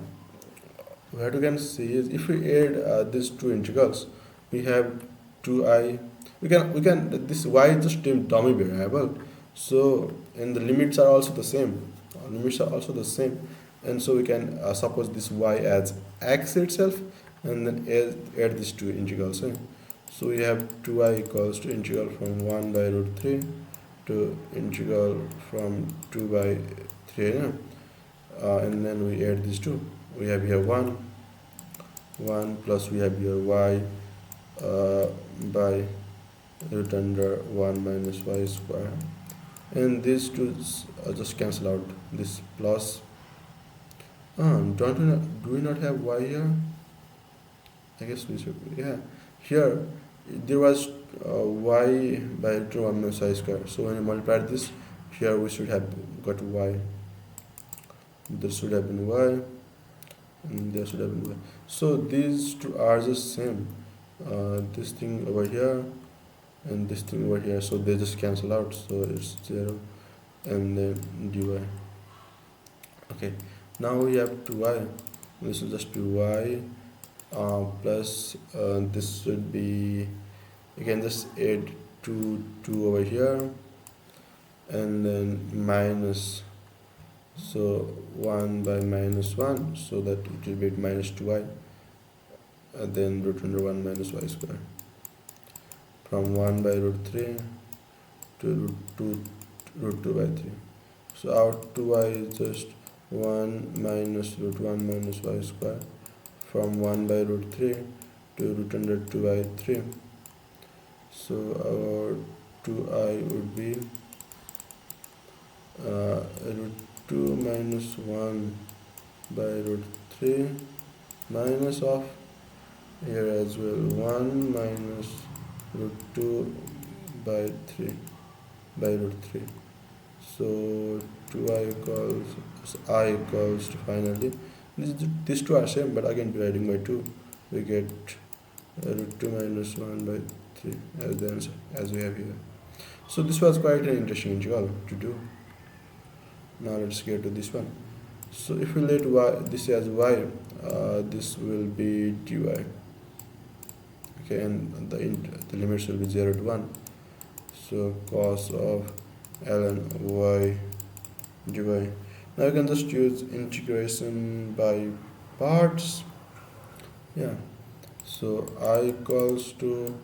what you can see is if we add these two integrals, we have 2I. We can this y is just a dummy variable, so and the limits are also the same. Limits are also the same, and so we can suppose this y as x itself, and then add these two integrals. So we have 2I equals to integral from 1 by root 3 to integral from 2 by 3, and then we add these two. We have here 1 plus we have here y by root under 1 minus y square, and these two just cancel out this plus. Do we not have y here? I guess we should. Yeah, here there was y by root under 1 minus y square, so when you multiply this, here we should have got y. There should have been y, and there should have been y. So these two are just same. This thing over here and this thing over here, so they just cancel out, so it's 0, and then dy. Okay, now we have 2y. This will just be y plus this should be, you can just add 2 over here, and then minus, so 1 by minus 1, so that it will be minus 2y, and then root under 1 minus y square, from 1 by root 3 to root 2 by 3. So our 2y is just 1 minus root 1 minus y square, from 1 by root 3 to root under 2 by 3. So our 2I would be root 2 minus 1 by root 3 minus of here as well 1 minus root 2 by 3 by root 3. So 2I equals to finally, these two are same, but again dividing by 2 we get root 2 minus 1 by 3 as the answer, as we have here. So this was quite an interesting integral to do. Now let's get to this one. So if we let y, this as y, this will be dy. Okay, and the limits will be 0 to 1. So cos of ln y dy. Now you can just use integration by parts. Yeah. So I equals to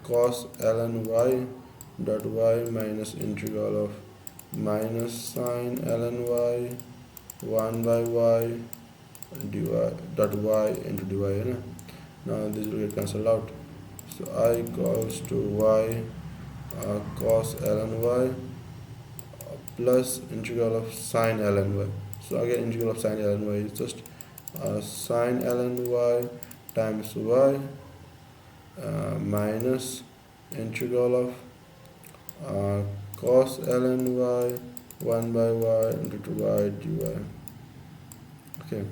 cos ln y dot y minus integral of minus sine ln y 1 by y dy dot y into dy. Now this will get cancelled out. So I equals to y cos ln y plus integral of sine ln y. So again integral of sine ln y is just sine ln y times y minus integral of cos ln y 1 by y into y dy. Okay,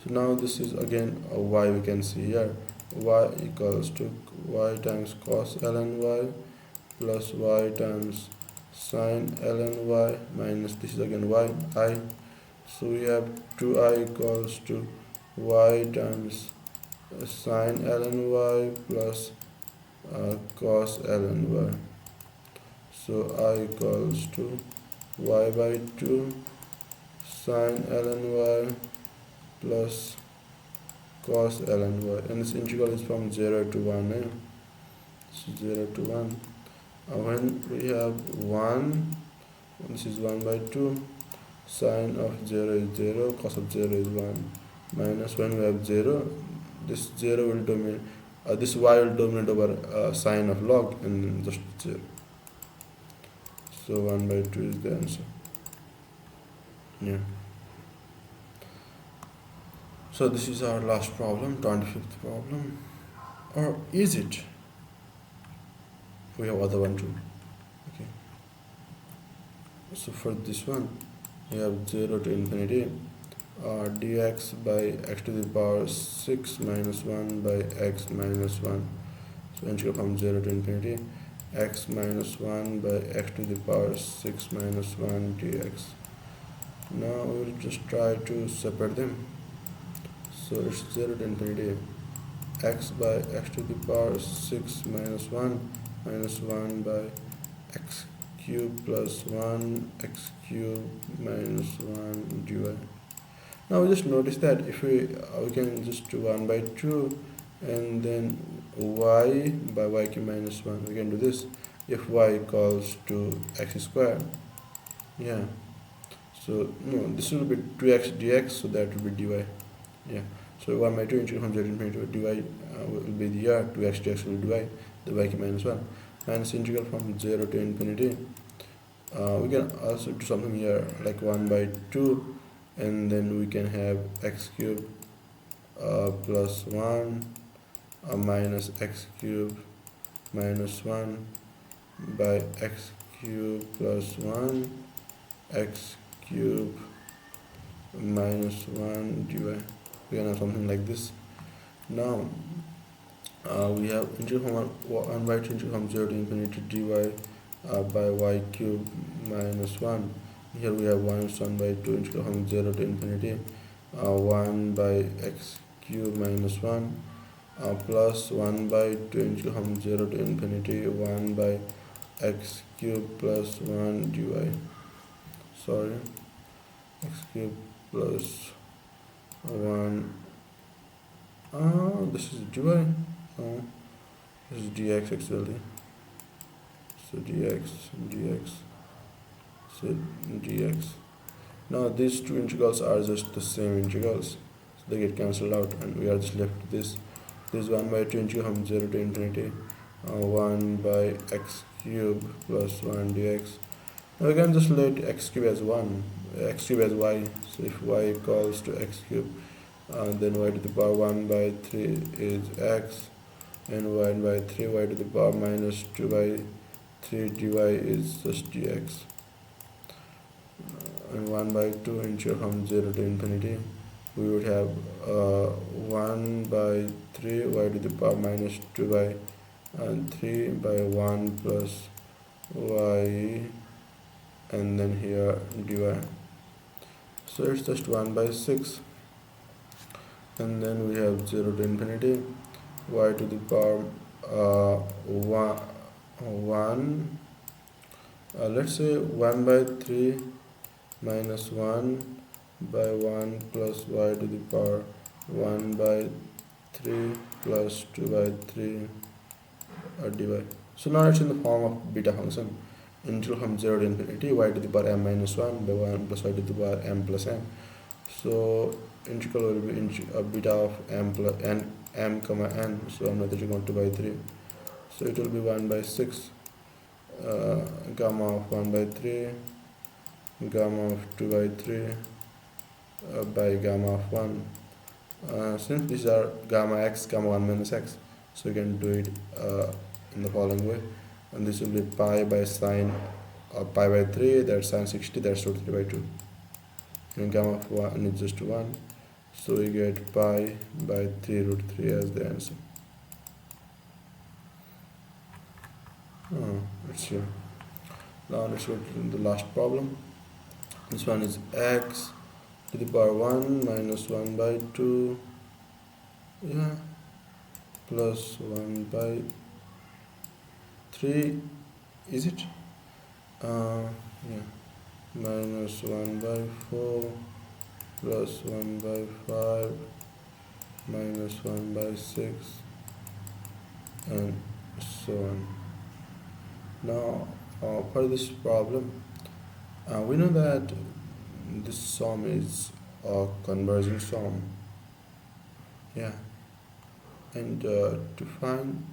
so now this is again a y, we can see here y equals to y times cos ln y plus y times sine ln y minus this is again y I. So we have 2I equals to y times sine ln y plus cos ln y. So I equals to y by 2 sine ln y plus cos ln y, and this integral is from 0 to 1. So 0 to 1. When we have 1, this is 1 by 2, sine of 0 is 0, cos of 0 is 1, minus when we have 0, this 0 will dominate, this y will dominate over sine of log, and then just 0. So 1 by 2 is the answer. Yeah. So this is our last problem, 25th problem. Or is it? We have other one too. Okay. So for this one, we have 0 to infinity dx by x to the power 6 minus 1 by x minus 1. So integral from 0 to infinity x minus 1 by x to the power 6 minus 1 dx. Now we will just try to separate them. So it's 0 to infinity x by x to the power 6 minus 1 by x cube plus 1 x cube minus 1 dy. Now we just notice that if we can just do 1 by 2 and then y by y cube minus 1. We can do this if y equals to x square. Yeah. So no, this will be 2x dx, so that will be dy. Yeah. So 1 by 2 integral from 0 to infinity dy will be the 2x dx will be dy, the y cube minus 1. Minus integral from 0 to infinity. We can also do something here like 1 by 2, and then we can have x cube plus 1 minus x cube minus 1 by x cube plus 1 x cube minus 1 dy. We can have something like this. Now we have integral from 1 by 2 integral from 0 to infinity dy by y cube minus 1. Here we have 1 by 2 integral from 0 to infinity 1 by x cube minus 1 plus 1 by 2 integral from 0 to infinity 1 by x cube plus 1 dy. Sorry, x cube plus 1. This is dy. This is dx actually. So dx. So dx. Now these two integrals are just the same integrals, so they get cancelled out, and we are just left with this. This is 1 by 2 integral from 0 to infinity 1 by x cube plus 1 dx. Now we can just let x cube as 1, x cube as y. So if y equals to x cube, then y to the power 1 by 3 is x, and 1 by 3 y to the power minus 2 by 3 dy is just dx. And 1 by 2 integral from 0 to infinity, we would have 1 by 3 y to the power minus 2 by 3 by 1 plus y, and then here dy. So it's just 1 by 6, and then we have 0 to infinity y to the power 1, let's say 1 by 3 minus 1 by 1 plus y to the power 1 by 3 plus 2 by 3 dy. So now it's in the form of beta function. Integral from 0 to infinity y to the power m minus 1 by 1 plus y to the power m plus n. So integral will be beta of m plus m comma n. So I'm not taking 2 by 3. So it will be 1 by 6 gamma of 1 by 3 gamma of 2 by 3 by gamma of 1. Since these are gamma x gamma 1 minus x, so you can do it in the following way, and this will be pi by sine pi by 3, that's sine 60, that's root 3 by 2, and gamma of 1 is just 1, so we get pi by 3 root 3 as the answer. It's here. Now let's go to the last problem. This one is x to the power 1 minus 1 by 2 yeah, plus 1 by 3, is it? Yeah, minus 1 by 4 plus 1 by 5 minus 1 by 6 and so on. Now, for this problem, we know that this sum is a converging sum. Yeah, and to find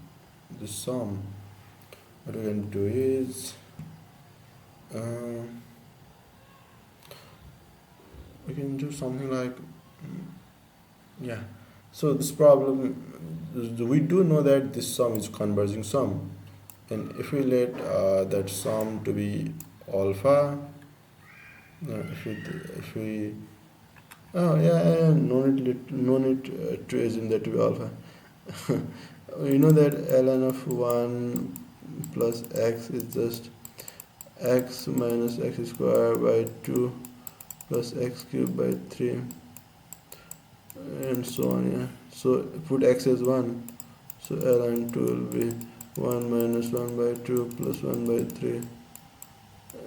the sum, what we can do is uh, we can do something like yeah. So this problem, we do know that this sum is converging sum, and if we let that sum to be alpha, if we oh yeah, yeah, no need to assume that to be alpha. You know that ln of 1 plus x is just x minus x squared by 2 plus x cubed by 3 and so on. Yeah, so put x as 1, so ln 2 will be 1 minus 1 by 2 plus 1 by 3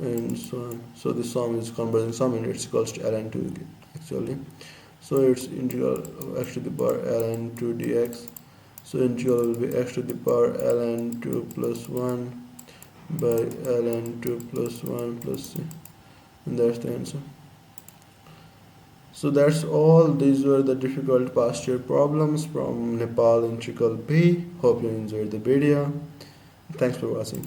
and so on. So the sum is converging sum and it's equals to ln 2 actually. So it's integral of x to the power ln 2 dx. So integral will be x to the power ln 2 plus 1 by ln 2 plus 1 plus c, and that's the answer. So that's all. These were the difficult past year problems from Nepal integral B. Hope you enjoyed the video. Thanks for watching.